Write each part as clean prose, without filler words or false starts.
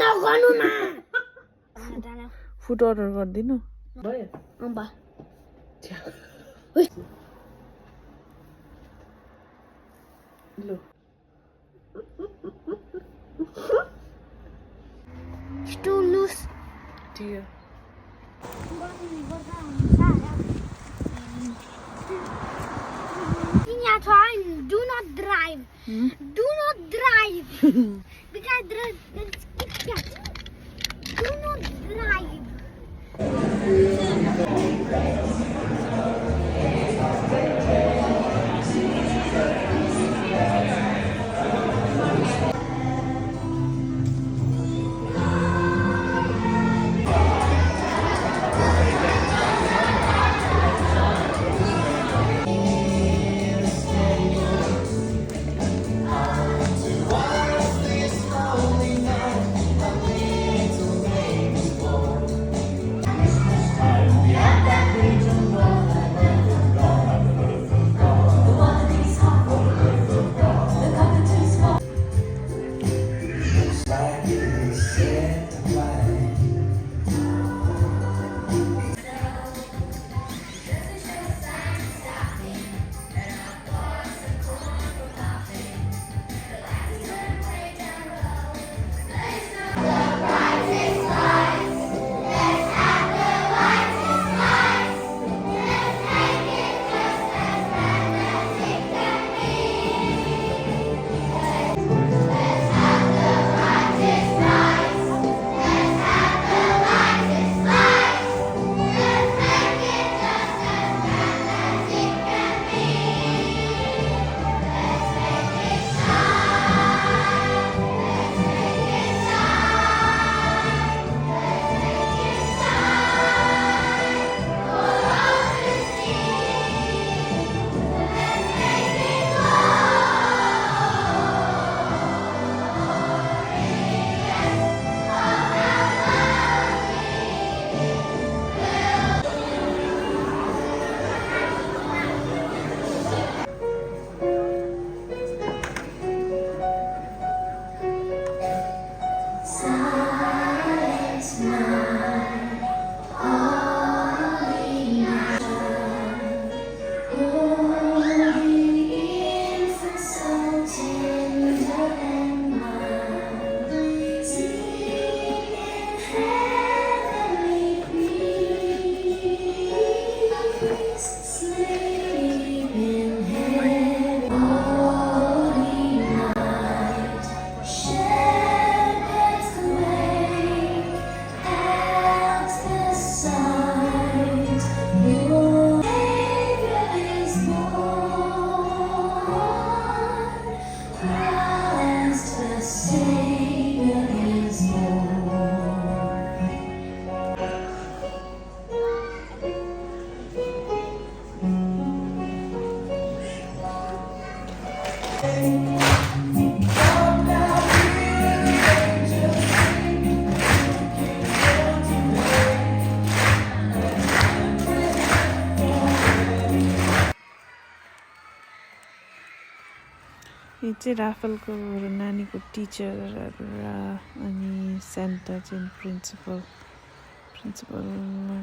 नगर्नु न food order गरिदिनु अम्बा लो स्टुलुस ठीक है Do not drive. Do not drive. Because there's KitKat. Do not drive. यो चाहिँ राफेलको नानीको टिचरहरू र अनि सेन्टा चाहिँ प्रिन्सिपलमा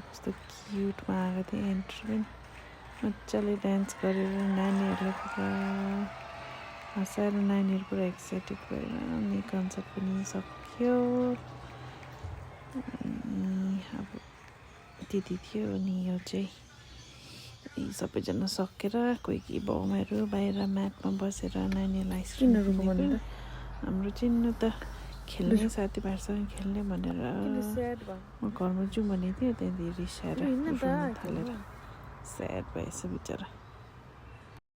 कस्तो क्युटमा आएको थियो एन्ट्री पनि मजाले डान्स गरेर नानीहरूलाई पुरा हँसाएर नानीहरू पुरा एक्साइटेड भएर अनि कन्सर्ट पनि सक्यो अनि अब त्यति थियो अनि यो चाहिँ सबैजना सकेर कोही बाउमाहरू बाहिर म्याटमा बसेर नानीहरूलाई आइसक्रिमहरू खुवाउँदा हाम्रो चिन्नु त खेल्ने साथीभाइहरूसँग खेल्ने भनेर म घरमा जाउँ भनेको थियो त्यहाँदेखि रिसाएर थालेर स्याड भएछ बिचरा